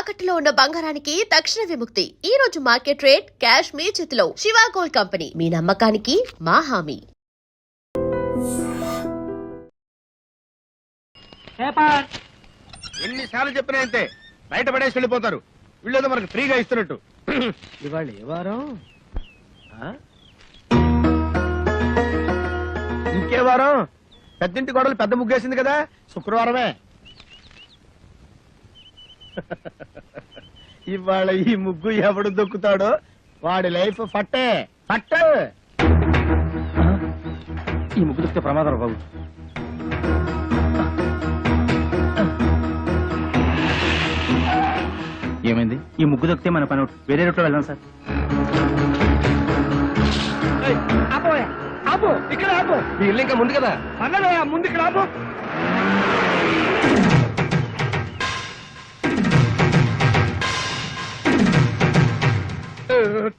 తాకట్టులో ఉన్న బంగారానికి తక్షణ విముక్తి. ఈ రోజు మార్కెట్ రేట్ క్యాష్ మీ చేతిలో. శివ గోల్డ్ కంపెనీ, మీ నమ్మకానికి మా హామీ. ఎన్నిసార్లు చెప్పినా అంతే, బయట పడేసి వెళ్ళిపోతారు. వీళ్ళేదో మనకు ఫ్రీగా ఇస్తున్నట్టు. ఇవాళ ఏ వారం? ఇంకే వారం? పెద్దింటి గొడవలు పెద్ద ముగ్గేసింది కదా, శుక్రవారమే. ఇవాళ ఈ ముగ్గు ఎవడు దొక్కుతాడో వాడి లైఫ్ ఫట్టే ఫట్టే. ఈ ముగ్గు దొక్కితే ప్రమాదం బాబు. ఏమైంది? ఈ ముగ్గు దొక్కితే మన పని వేరే రూట్లో వెళ్దాం సార్. ఆపు, ఇక్కడ ఆపు. మీ ఇల్లు ఇంకా ముందు కదా, అన్నదా ముందు ఇక్కడ ఆపు.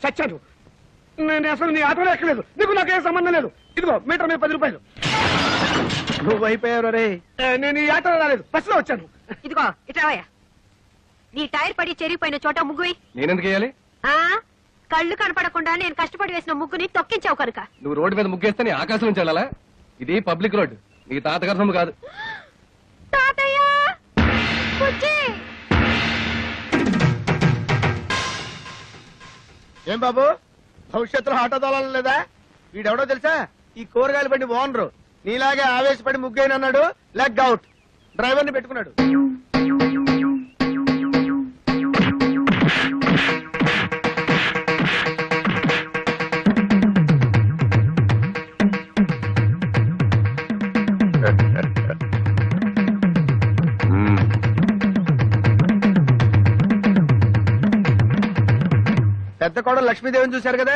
చచ్చాను నేను. అసలు నీ ఆటోలో ఎక్కలేదు, నీకు నాకేం సంబంధం లేదు. ఇదిగో మీటర్ మీద 10 రూపాయలు. నువ్వు అయిపోయావు రే. నేను ఈ ఆటోలో రాలేదు, బస్సులో వచ్చాను. ఇదిగో ఇట్రావయ్యా. నీ టైర్ పడి చెరిగిపోయిన చోట ముగ్గు వేయి. నేనెందుకు వేయాలి? కళ్ళు కనపడకుండా నేను కష్టపడి వేసిన ముగ్గుని తొక్కించావు కనుక. నువ్వు రోడ్డు మీద ముగ్గేస్తే నీ ఆకాశం నుంచి వెళ్ళాలా? ఇది పబ్లిక్ రోడ్, నీకు తాతగారి సొమ్ము కాదు. తాతయ్య ఏం బాబు, భవిష్యత్తులో ఆటో తోలాలి లేదా? వీడెవడో తెలుసా? ఈ కూరగాయలు బండి ఓనరు. నీలాగే ఆవేశపడి ముగ్గైనన్నాడు, లెగ్ అవుట్. డ్రైవర్ ని పెట్టుకున్నాడు. పెద్ద కోడలు లక్ష్మీదేవిని చూశారు కదా,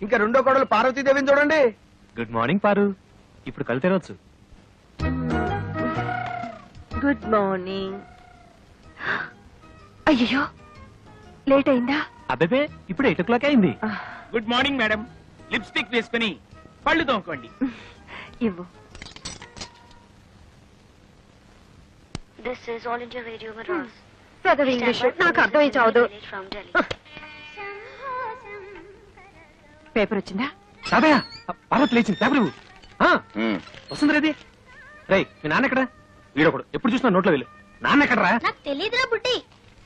ఇంకా రెండో కోడలు పార్వతీదేవిని చూడండి. గుడ్ మార్నింగ్ పారు. ఇప్పుడు కళ్ళు తెరవచ్చు. Good morning. అయ్యో లేట్ అయిందా? అబ్బే ఇప్పుడు 8 o'clock అయింది. Good morning madam. లిప్స్టిక్ వేసుకుని పళ్ళు తోముకోండి. ఇవ్వు. This is All India Radio Madras. చదువు ఇంగ్లీష్ నాకు అర్థమై చావదు. From Delhi. పేపర్ వచ్చిందా? తాతయ్య, పార్వతి లేచింది. పేపర్ ఇవ్వు. వస్తుంది రేది. రే, మీ నాన్న ఎక్కడ? వీడొకడు ఎప్పుడు చూసినా నోట్లో వేలు. నాన్న ఎక్కడరా? నాకు తెలీదురా బుడ్డి.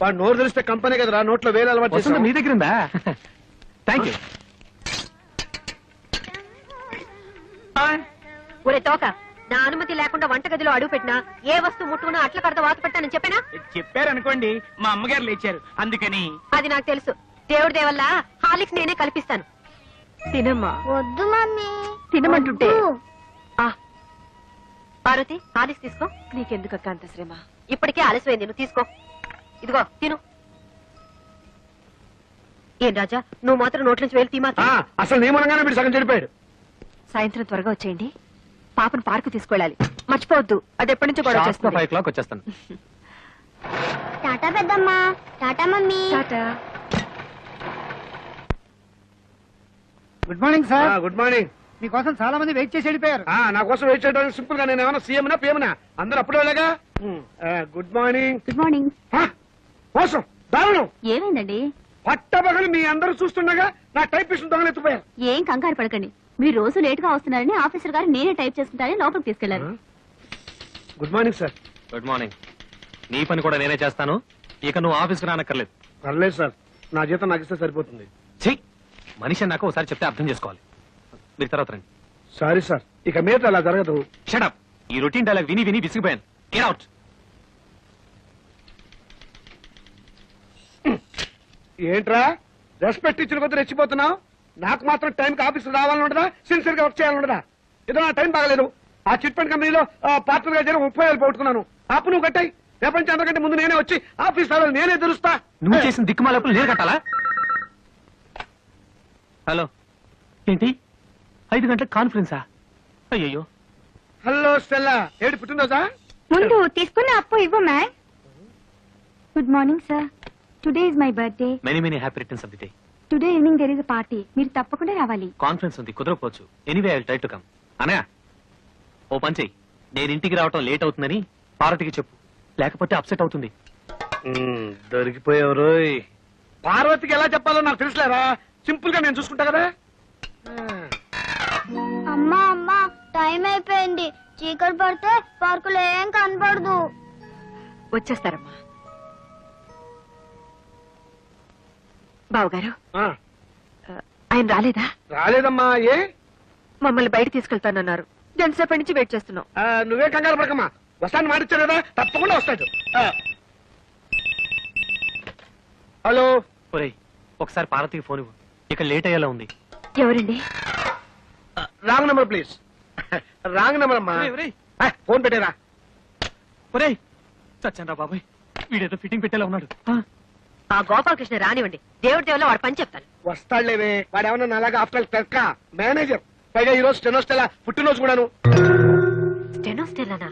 వాడు నోరు తెలిస్తే కంపెనీ కదరా, నోట్లో వేలు అలవాటు వస్తుంది చేశావు. మీ దగ్గర ఉందా? Thank you. ఒరే తోక, నా అనుమతి లేకుండా వంటగదిలో అడుగు పెట్టినా ఏ వస్తువు ముట్టుకున్నా అట్ల కడత వాత పెట్టానని చెప్పానా? చెప్పారనుకోండి, మా అమ్మగారు లేచారు అందుకని. అది నాకు తెలుసు. దేవుడి దేవల్ల హాలిక్స్ నేనే కల్పిస్తాను. తినమ్మా. వద్దు మమ్మీ. తినమంటుంటే. పార్వతి, హాలిక్స్ తీసుకో. నీకెందుకక్క అంత శ్రమ? ఇప్పటికే ఆలస్యమైంది, నువ్వు తీసుకో. ఇదిగో తిను. ఏం రాజా, నువ్వు మాత్రం నోట్ల నుంచి వేలు తీమా. అసలు నియమనంగానే మీరు సగం చెడిపోయాడు. సాయంత్రం త్వరగా వచ్చేయండి. పాపను పార్కు తీసుకెళ్ళాలి, మర్చిపోవద్దు. అది ఎప్పటి నుంచి గొడవ చేస్తుంది. 5 o'clock వచ్చేస్తాను. టాటా పెద్దమ్మా. Tata mummy. Tata. Good morning sir. Good morning. మీకోసం చాలా మంది వెయిట్ చేసి వెళ్ళిపోయారు. నా కోసం వెయిట్ చేయడానికి సింపుల్ గా నేను ఏమైనా సీఎం నా పిఎంనా? అందరూ అప్పుడే వెళ్ళగా. Good morning. Good morning. మోసం, దారుణం. ఏమైందండి? పట్టబగలు మీ అందరూ చూస్తుండగా నా టైపిస్ట్ దొంగలు ఎత్తుపోయారు. ఏం కంగారు పడకండి. మీరు రోజు లేట్ గా వస్తున్నారని ఆఫీసర్ గారు నేనే టైప్ చేసుకుంటారని లోపలికి తీసుకెళ్లారు. Good morning sir. Good morning. నీ పని కూడా నేనే చేస్తాను. ఇక నువ్వు ఆఫీస్కి రానక్కర్లేదు. పర్లేదు సార్, నా జీతం నాకు ఇస్తే సరిపోతుంది. చెయ్యి. మనిషి నాకు ఒకసారి చెప్తే అర్థం చేసుకోవాలి. మీరు తర్వాత రండి. సారీ సార్, ఇక మీద అలా జరగదు. షటప్. ఈ రొటీన్ డైలాగ్ విని విని విసిగిపోయాను. Get out. ఏంట్రా రెస్పెక్ట్ ఇచ్చిన కొద్ది రెచ్చిపోతున్నావు? నాకు మాత్రం టైంకి ఆఫీస్ రావాలని ఉండదా? సిన్సియర్ గా వర్క్ చేయాలని ఉండదా? ఏదో నా టైం బాగలేదు. ఆ చిట్ ఫండ్ కంపెనీలో పార్ట్నర్ గా చేరి 30,000 పోగొట్టుకున్నాను. అప్పు నువ్వు కట్టాయి. ప్రపంచం అందరికంటే ముందు నేనే వచ్చి ఆఫీస్ రావాలి, నేనే తెలుస్తా. నువ్వు చేసిన దిక్కుమాలప్పుడు నేను కట్టాలా? హలో, ఏంటి 5 గంటలకు కాన్ఫరెన్సా? అయ్యో. హలో స్టెల్లా, ఏడు పుట్టినరోజా? ముందు తీసుకున్న అప్పు ఇవ్వు ma'am. Good morning sir. Today is my birthday. Many many happy returns of the day. Today evening there is a party. మీరు తప్పకుండా రావాలి. కాన్ఫరెన్స్ ఉంది, కుదరకపోవచ్చు. Anyway I will try to come. Anaya, ఓ పని చెయ్యి. నేను ఇంటికి రావటం లేట్ అవుతుందని పార్వతికి చెప్పు, లేకపోతే అప్సెట్ అవుతుంది. దొరికిపోయావు. పార్వతికి ఎలా చెప్పాలో నాకు తెలుసులేరా, సింపుల్ గా నేను చూసుకుంటా కదా. అమ్మా అమ్మా టైం అయిపోయింది, చీకటి పడితే పార్కులో ఏం కనపడదు. వచ్చేస్తారమ్మా. బావగారు ఆ, ఆయన రాలేదా? రాలేదమ్మా. ఏ మమ్మల్ని బయట తీసుకెళ్తానన్నారు. ఎంతసేపటి నుంచి వెయిట్ చేస్తున్నాం. నువ్వే కంగారు పడకమ్మా, వస్తాను మాటిచ్చారు కదా, తప్పకుండా వస్తాడు. హలో. ఒరేయ్ ఒకసారి పార్వతికి ఫోన్ ఇవ్వు, ఇక్కడ లేట్ అయ్యేలా ఉంది. ఎవరండి? Wrong number please. Wrong number అమ్మా. ఫోన్ పెట్టేరా. ఒరేయ్ చచ్చండ్రా బాబాయ్, వీడేదో ఫిట్టింగ్ పెట్టేలా ఉన్నాడు. ఆ గోపాలకృష్ణ రానివ్వండి, దేవుడి దేవుల్లో వాడు పని చెప్తాను. వస్తాడులేవే, వాడేమన్నా అలాగా ఆఫ్టర్ క్లర్క్ మేనేజర్, పైగా ఈ రోజు స్టెనోస్టెలా పుట్టినరోజు కూడాను. స్టెనోస్టెల్లానా?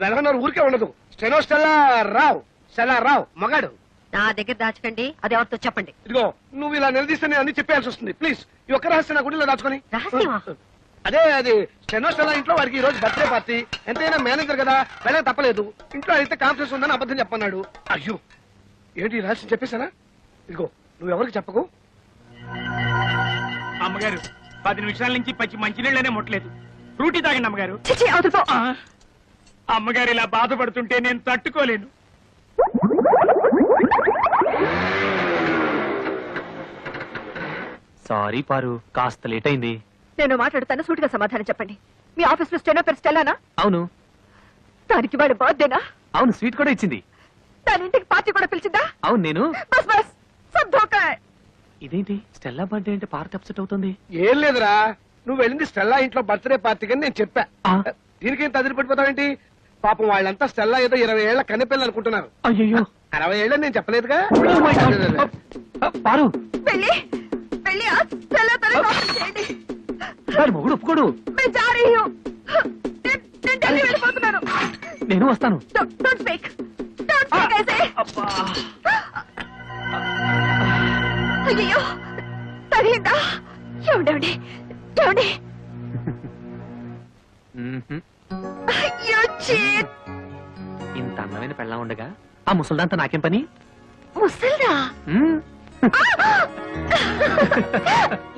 నెలకొన్నర ఊరికే ఉండదు. స్టెనోస్టెల్లా రావు, స్టెల్లా రావు మగాడు. నా దగ్గర దాచకండి, అది ఎవరితో చెప్పండి. ఇదిగో నువ్వు ఇలా నిలదీస్తే నేను అన్ని చెప్పాల్సి వస్తుంది. ప్లీజ్ ఈ ఒక్క రహస్యం నా గుడిలో దాచుకొని. రహస్యమా? అదే అది స్టెనోస్టెల్లా ఇంట్లో వాడికి ఈ రోజు బర్త్డే పార్టీ. ఎంతైనా మేనేజర్ కదా, వెళ్ళక తప్పలేదు. ఇంట్లో అయితే కాన్ఫరెన్స్ ఉందని అబద్ధం చెప్పన్నాడు. అయ్యో ఏంటి ఈ రహస్యం చెప్పేశానా? ఇదిగో నువ్వు ఎవరికి చెప్పకు. అమ్మగారు 10 నిమిషాల నుంచి పచ్చి మంచినీళ్ళనే ముట్టలేదు. ఫ్రూటీ తాగండి అమ్మగారు. చిచి, అవతల పో. అమ్మగారు ఇలా బాధపడుతుంటే నేను తట్టుకోలేను. సారీ పారు, కాస్త లేట్ అయింది. నేను మాట్లాడుతాను, సూటిగా సమాధానం చెప్పండి. మీ ఆఫీస్ లో స్టెనో పేరు స్టెల్లానా? అవును. దానికి వాడు బర్త్డేనా? అవును, స్వీట్ కూడా ఇచ్చింది. దాని ఇంటికి పార్టీ కూడా పిలిచిందా? అవును నేను. బస్ బస్ సబ్ ధోకా. ఇదేంటి స్టెల్లా బర్త్డే అంటే పార్ట్ అప్సెట్ అవుతుంది? ఏం లేదురా, నువ్వు వెళ్ళింది స్టెల్లా ఇంట్లో బర్త్డే పార్టీకి అని నేను చెప్పా. ఆ. దీనికి ఏం తదిరి పడిపోతావేంటి? పాపం వాళ్ళంతా స్టెల్లా ఏదో 20 ఏళ్ల కన్నెపిల్లలు అనుకుంటున్నారు. అయ్యో 60 ఏళ్ళని నేను చెప్పలేదుగా. పారు, వెళ్ళి వెళ్ళి ఆ స్టెల్లాతో కాఫీ చేయండి. వాడి మొగుడు ఒప్పుకోడు. मैं जा रही हूँ. నేను ఢిల్లీ వెళ్ళిపోతున్నాను. నేను వస్తాను. Don't speak. Don't speak ऐसे. అయ్యో తగిలిందా? ఏమండి ఏమండి? అయ్యో చీట్. ఇంత అందమైన పెళ్ళా ఉండగా ఆ ముసల్దాంతో నాకేం పని? ముసల్దా? మ్మ్.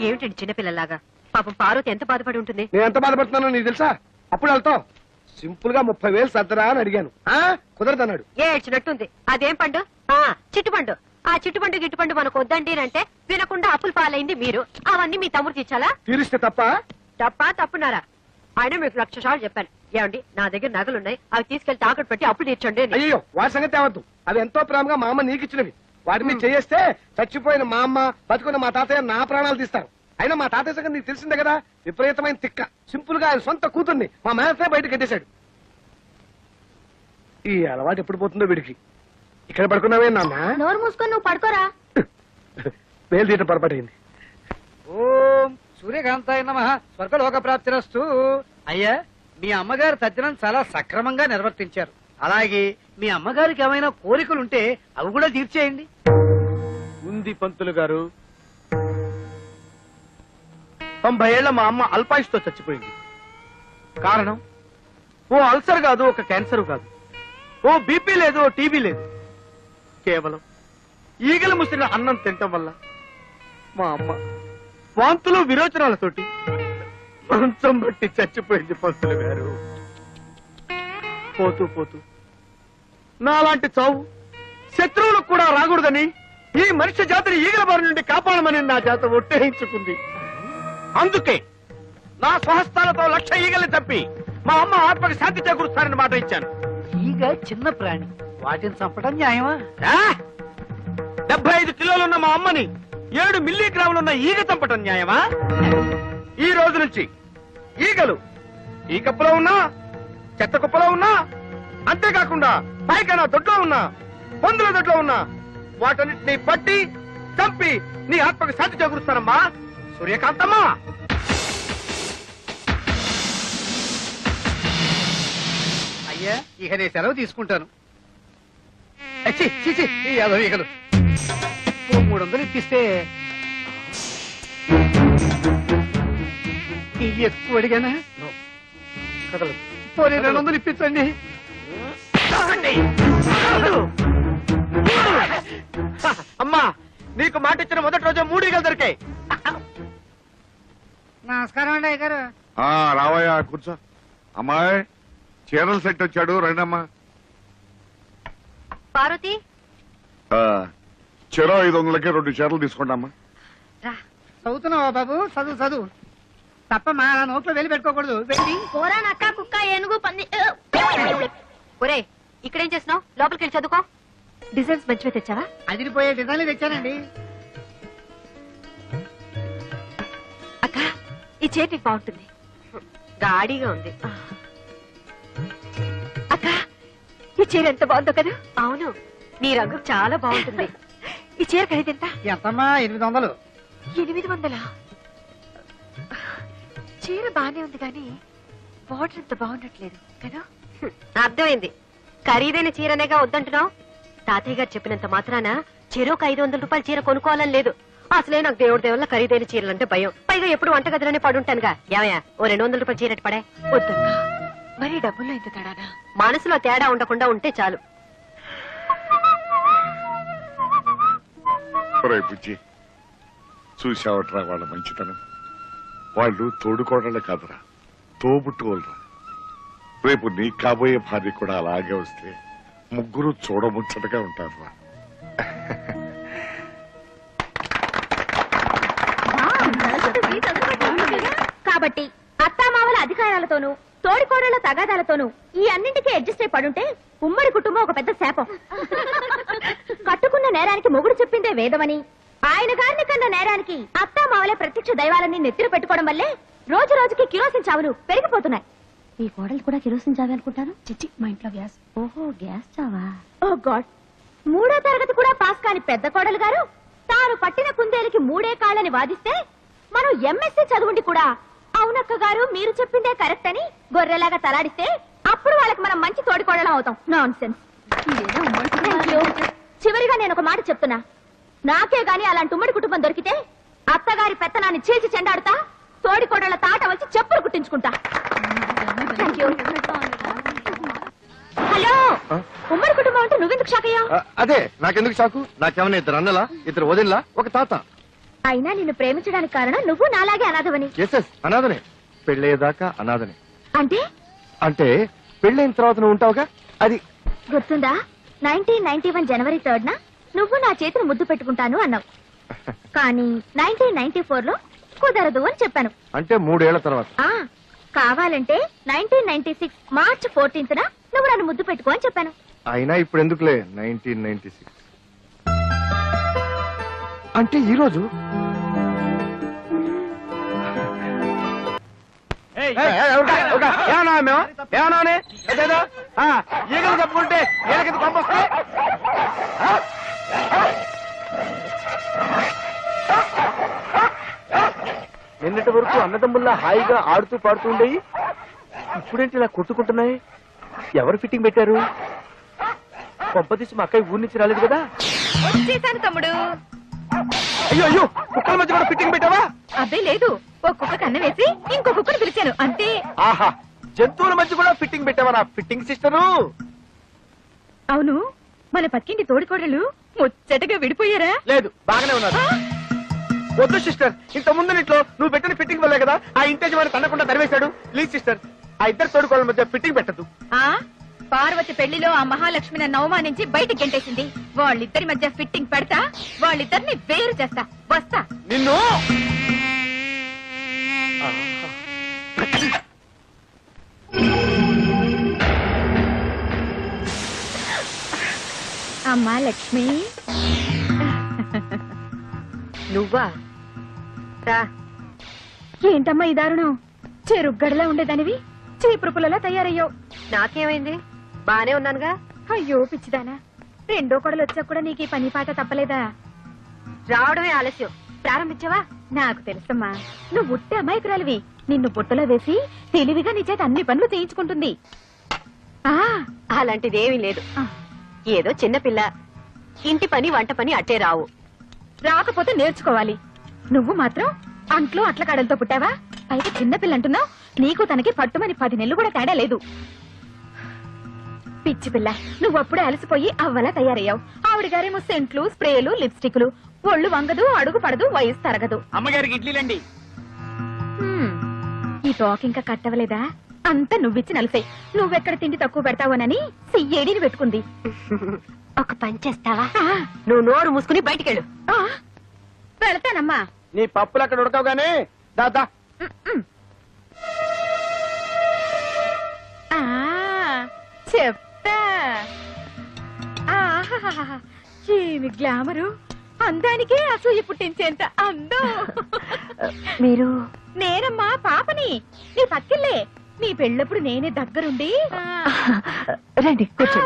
ఏమిటండి చిన్నపిల్లలాగా? పాపం పార్వతి ఎంత బాధపడి ఉంటుంది. నేను ఎంత బాధపడుతున్నానో నీకు తెలుసా? అప్పుడు వెళ్తావు సింపుల్ గా 30,000 సర్దరా అని అడిగాను. కుదరదన్నాడు. ఏడ్చినట్టుంది. అదేం పండు? చిట్టుపండు. ఆ చిట్టుపండు గిట్టుపండు మనకు వద్దండి అంటే వినకుండా అప్పులు పాలైంది మీరు. అవన్నీ మీ తమ్ముడు తీర్చాలా? తీరిస్తే తప్ప. తప్పున్నారా? ఆయన మీకు 1,00,000 సార్లు చెప్పాను. ఏమండి నా దగ్గర నగలున్నాయి, అవి తీసుకెళ్లి తాకట్టు పెట్టి అప్పులు తీర్చండి అని. అయ్యో వాటి సంగతి అవద్దు. అవి ఎంతో ప్రేమగా మా అమ్మ నీకు ఇచ్చినవి. వాటి మీద చేస్తే చచ్చిపోయిన మా అమ్మ, బతుకున్న మా తాతయ్య నా ప్రాణాలు తీస్తారు. అయినా మా తాతయ్య సంగతి నీకు తెలిసిందే కదా, విపరీతమైన తిక్క. సింపుల్ గా ఆయన సొంత కూతుర్ని మా మేనసే బయట కట్టేశాడు. ఈ అలవాటు ఎప్పుడు పోతుందో వీడికి. ఇక్కడ పడుకున్నావే నాన్న? నోరు మూసుకొని నువ్వు పడుకోరా. వేలు తీయటం పొరపాటైంది. ఓం సూర్యకాంతాయ నమః, స్వర్గలోక ప్రాప్తిరస్తు. అయ్యా మీ అమ్మగారు తద్దినం చాలా సక్రమంగా నిర్వర్తించారు. అలాగే మీ అమ్మగారికి ఏమైనా కోరికలుంటే అవి కూడా తీర్చేయండి. ఉంది పంతులు గారు. 90 ఏళ్ల మా అమ్మ అల్పాయుష్తో చచ్చిపోయింది. కారణం ఓ అల్సర్ కాదు, ఒక క్యాన్సర్ కాదు, ఓ బీపీ లేదు, ఓ టీబీ లేదు. కేవలం ఈగలు ముసిన అన్నం తినటం వల్ల మా అమ్మ వాంతులు విరోచనాలతోటి మంచం బట్టి చచ్చిపోయింది పంతులు గారు. పోతూ పోతూ నాలాంటి చావు శత్రువులకు కూడా రాకూడదని ఈ మనిషి జాతిని ఈగల బారి నుండి కాపాడమని నా జాత ఒట్టేయించుకుంది. అందుకే నా స్వహస్తాలతో 1,00,000 ఈగల్ని తప్పి మా అమ్మ ఆత్మకి శాంతి చేకూరుస్తానని మాట ఇచ్చాను. ఈగ చిన్న ప్రాణి, వాటిని చంపడం న్యాయమా? 75 కిలోలున్న మా అమ్మని 7 మిల్లీగ్రాములున్న ఈగ చంపటం న్యాయమా? ఈ రోజు నుంచి ఈగలు ఈ కప్పులో ఉన్నా, చెత్త కుప్పలో ఉన్నా, అంతేకాకుండా పైకైనా దొడ్లో ఉన్నా, పందుల దొడ్లో ఉన్నా, వాటన్నిటిని పట్టి చంపి నీ ఆత్మకు శాంతి చేకూరుస్తానమ్మా సూర్యకాంతమ్మా. అయ్యా ఇక నేను సెలవు తీసుకుంటాను. ఛీ, ఛీ, ఛీ, ఈ యాదవ ఈగలు. ఓ 300 ఇప్పిస్తే ఇది ఎక్కువ అడిగానా? కదలదు. పోనీ 200 ఇప్పించండి. అమ్మా నీకు మాట ఇచ్చిన మొదటి రోజు 3 ఈగలు దొరికాయి. నమస్కారం అండి అయ్యగారు. రావయ్యా కూర్చో. అమ్మాయి చీరల సెట్ వచ్చాడు, రండమ్మా. పార్వతి చెరో 500కి 2 చీరలు తీసుకోండి. రా. చదువుతున్నావా బాబు? చదువు చదువు తప్పమ్మా, నా నోట్లో వెళ్ళి పెట్టుకోకూడదు. వెళ్ళి పోరా నక్క కుక్క ఏనుగు పంది ఒరే ఇక్కడేం చేస్తున్నావు? లోపలికి వెళ్ళి చదువుకో. డిజైన్స్ మంచిగా తెచ్చావా? అదిరిపోయే డిజైన్లు తెచ్చానండి. అక్క ఈ చీర నీకు బాగుంటుంది. గాడిగా ఉంది. అక్క ఈ చీర ఎంత బాగుందో కదా. అవును నీ రంగు చాలా బాగుంటుంది. ఈ చీర ఖరీదెంత? ఎంతమ్మా? 800. 800? చీర బానే ఉంది కానీ బార్డర్ ఎంత బాగుండట్లేదు కదా. అర్థమైంది. ఖరీదైన చీరనేగా వద్దంటున్నావు. తాతయ్య గారు చెప్పినంత మాత్రాన చెరోకు 500 రూపాయల చీర కొనుక్కోవాలని లేదు. అసలే నాకు దేవుడి దేవుళ్ళ ఖరీదైన చీరలంటే భయం. పైగా ఎప్పుడు వంటగదిలోనే పడుంటానుగా. ఏమయ్యా ఓ 200 రూపాయల చీర పడే. వద్దక్క మరి డబ్బుల్లో ఇంత తేడానా? మనసులో తేడా ఉండకుండా ఉంటే చాలు. పిచ్చి చూసావట్రా వాళ్ళ మంచితనం. వాళ్ళు తోడుకోవడాలే కాదురా, తోబుట్టుకోలరా. రేపు నీ కాబోయే భార్య కూడా అలాగే వస్తే ముగ్గురు చూడముచ్చటగా ఉంటారురా. కాబట్టి అత్తామామల అధికారాలతోనూ తోడికోడళ్ల తగాదాలతోనూ ఈ అన్నింటికీ అడ్జస్ట్ అయి పడుంటే ఉమ్మడి కుటుంబం ఒక పెద్ద శాపం. కట్టుకున్న నేరానికి మొగుడు చెప్పిందే వేదమని, ఆయన గారిని కన్న నేరానికి అత్తామామలే ప్రత్యక్ష దైవాలని నెత్తిన పెట్టుకోవడం వల్లే రోజు రోజుకి కిరోసిన్ చావులు పెరిగిపోతున్నాయి. ఈ కోడలు కూడా కిరోసిన్ చావే అనుకుంటాను. చిచ్చి మా ఇంట్లో గ్యాస్. ఓహో గ్యాస్ చావా. ఓ గాడ్. 3వ తరగతి కూడా పాస్ కాని పెద్ద కోడలు గారు తాను పట్టిన కుందేలికి 3 కాళ్ళని వాదిస్తే మనం ఎంఎస్సీ చదువుండి కూడా అవునక్క గారు మీరు చెప్పిందే కరెక్ట్ అని గొర్రెలాగా తలాడిస్తే అప్పుడు వాళ్ళకి మనం మంచి తోడికోడలం అవుతాం. Non sense. చివరిగా నేను ఒక మాట చెప్తున్నా. నాకే గాని అలాంటి ఉమ్మడి కుటుంబం దొరికితే అత్తగారి పెత్తనాన్ని చీల్చి చెండాడుతా, తోడికోడళ్ల తాట వచ్చి చెప్పులు కుట్టించుకుంటా. హలో, ఉమ్మడి కుటుంబం అంటే నువ్వెందుకు షాక్ అయ్యావు? అదే నాకెందుకు షాకు? నాకేమన్నా 2 అన్నలా 2 వదినలా ఒక తాత. అయినా నిన్ను ప్రేమించడానికి కారణం నువ్వు నాలాగే అనాథవని. ఎస్ అనాథనే. పెళ్ళయ్యేదాకా అనాథనే. అంటే అంటే పెళ్ళైన తర్వాత నువ్వు ఉంటావుగా అది. గుర్తుందా? 1991 జనవరి 3rd నువ్వు నా చేతిని ముద్దు పెట్టుకుంటాను అన్నావు. కానీ 1994లో కుదరదు అని చెప్పాను. అంటే 3 ఏళ్ల తర్వాత. కావాలంటే 1996 మార్చ్ 14th నువ్వు నన్ను ముద్దు పెట్టుకో అని చెప్పాను. అయినా ఇప్పుడు ఎందుకులే 1996 అంటే ఈ రోజు. ఈగలు చెప్పుకుంటే వీళ్ళకి పంపొస్తే నిన్నటి వరకు అన్నదమ్ముల్లా హాయిగా ఆడుతూ పాడుతూ ఉండేవి, ఇప్పుడేంటి ఇలా కొట్టుకుంటున్నాయి? ఎవరు ఫిట్టింగ్ పెట్టారు? కొంపదీసి మా అక్కయ్య ఊరి నుంచి రాలేదు కదా. వచ్చేసాను తమ్ముడు. అయ్యో అయ్యో, కుక్కల మధ్య కూడా ఫిట్టింగ్ పెట్టావా? అదే లేదు, ఒక కుక్క కన్న వేసి ఇంకో కుక్కను పిలిచాను అంతే. ఆహా, జంతువుల మధ్య కూడా ఫిట్టింగ్ పెట్టావా నా ఫిట్టింగ్ సిస్టరు? అవును, మన పక్కింటి తోడికోడలు ముచ్చటగా విడిపోయారా? లేదు, బాగానే ఉన్నారు. వద్దు సిస్టర్, ఇంత ముందు ఇంట్లో నువ్వు పెట్టిన ఫిట్టింగ్ వల్లే కదా ఆ ఇంటి వాడిని తనకుండా తరివేశాడు. ప్లీజ్ సిస్టర్, ఆ ఇద్దరు తోడుకోళ్ళ మధ్య ఫిట్టింగ్ పెట్టదు. పార్వతి పెళ్లిలో ఆ మహాలక్ష్మి నన్ను అవమానించి బయటికి గెంటేసింది. వాళ్ళిద్దరి మధ్య ఫిట్టింగ్ పెడతా, వాళ్ళిద్దరిని వేరు చేస్తా. వస్తా. నిన్ను అమ్మా లక్ష్మి. నువ్వా? ఏంటమ్మా ఈ దారుణం? చెరుగ్గడలా ఉండేదానివి చీపురు పుల్లలా తయారయ్యావు. నాకేమైంది? బానే ఉన్నానుగా. అయ్యో పిచ్చిదానా, 2వ కోడలు వచ్చాక కూడా నీకు ఈ పని పాట తప్పలేదా? రావడమే ఆలస్యం. ప్రారంభించావా? నాకు తెలుసమ్మా, నువ్వు ఉట్టే అమాయకురాలివి. నిన్ను బుట్టలో వేసి తెలివిగా నీ చేత అన్ని పనులు చేయించుకుంటుంది. అలాంటిదేమీ లేదు. ఏదో చిన్నపిల్ల, ఇంటి పని వంట పని అట్టే రావు. రాకపోతే నేర్చుకోవాలి. నువ్వు మాత్రం అంట్లో అట్ల కాడలతో పుట్టావా? పైగా చిన్నపిల్ల అంటున్నావు. నీకు తనకి పట్టుమని 10 నెలలు కూడా తేడా లేదు. పిచ్చి పిల్ల నువ్వు అప్పుడే అలసిపోయి అవ్వలా తయారయ్యావు. ఆవిడ గారేమో సెంట్లు, స్ప్రేలు, లిప్స్టిక్లు. ఒళ్ళు వంగదు, అడుగు పడదు, వయసు తరగదు. అమ్మగారికి ఇడ్లీలండి. హ్మ్. ఈ తోక ఇంకా కట్టవలేదా? అంతా నువ్విచ్చి నలిసాయి. నువ్వెక్కడ తిండి తక్కువ పెడతావోనని సియ్యేడిని పెట్టుకుంది. ఒక పని చేస్తావా? ఆ, నువ్వు నోరు మూసుకుని బయటికెళ్ళు. ఆ, వెళతానమ్మా. నీ పప్పులు అక్కడ ఉడకవు గానీ దాదా. ఆ, చెప్తా. ఆహాహాహా. ఏమి గ్లామరు! అందానికే అసూయ పుట్టించేంత అందం. మీరు నేనమ్మా పాపని, నీ పక్కిల్లే. నీ పెళ్ళప్పుడు నేనే దగ్గరుండి. రండి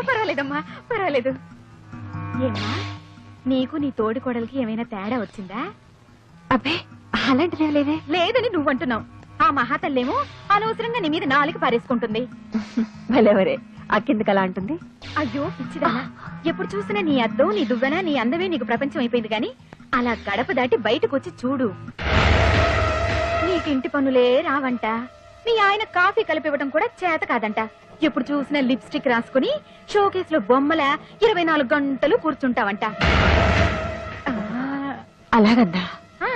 పర్వాలేదమ్మా, పర్వాలేదు. ఏమ్మా, నీకు నీ తోడి కోడలికి ఏమైనా తేడా వచ్చిందా? అబ్బే అలాంటిదేం లేదే. లేదని నువ్వంటున్నావు. ఆ మహాతల్లేమో అనవసరంగా నీ మీద నాలుగు పారేసుకుంటుంది. భలేవరే అక్కిందుకు అలా అంటుంది. అయ్యో పిచ్చిదా, ఎప్పుడు చూసినా నీ అద్దం, నీ దువ్వెన, నీ అందమే నీకు ప్రపంచం అయిపోయింది గాని అలా గడప దాటి బయటకు వచ్చి చూడు. నీకింటి పనులే రావంట. మీ ఆయన కాఫీ కలిపివ్వడం కూడా చేత కాదంట. ఎప్పుడు చూసినా లిప్స్టిక్ రాసుకుని షోకేస్ లో బొమ్మల 24 గంటలు కూర్చుంటావంట. అలాగందా? ఆ,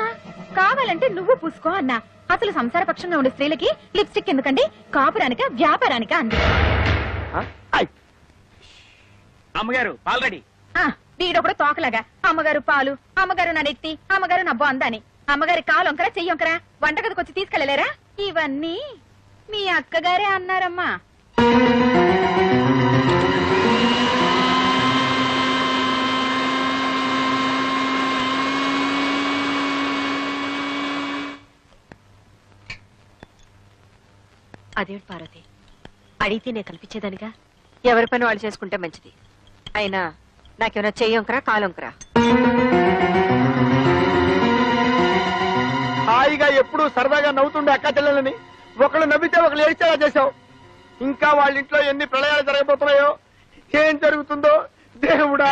కావాలంటే నువ్వు పూసుకో అన్నా. అసలు సంసార పక్షంగా ఉండే స్త్రీలకి లిప్స్టిక్ ఎందుకండి? కాపురానిక వ్యాపారానిక అంది. అమ్మగారు పాలు రెడీ. వీడొకడు తోకలాగా అమ్మగారు పాలు, అమ్మగారు నా నెత్తి, అమ్మగారు నా బొందని. అమ్మగారి కాలొంకరా చెయ్యొంకరా వంటగదికి వచ్చి తీసుకెళ్లలేరా? ఇవన్నీ మీ అక్కగారే అన్నారమ్మా. అదేంటి పార్వతి, అడిగితే నేను కల్పించేదానిగా. ఎవరి పని వాళ్ళు చేసుకుంటే మంచిది. అయినా నాకేమైనా చెయ్యొంకరా కాలొంకరా? హాయిగా ఎప్పుడు సరదాగా నవ్వుతుండే అక్క చెల్లెలని ఒకళ్ళు నవ్వితే ఒకళ్ళు ఏడ్చేలా చేశావు. ఇంకా వాళ్ళ ఇంట్లో ఎన్ని ప్రళయాలు జరగబోతున్నాయో, ఏం జరుగుతుందో దేవుడా.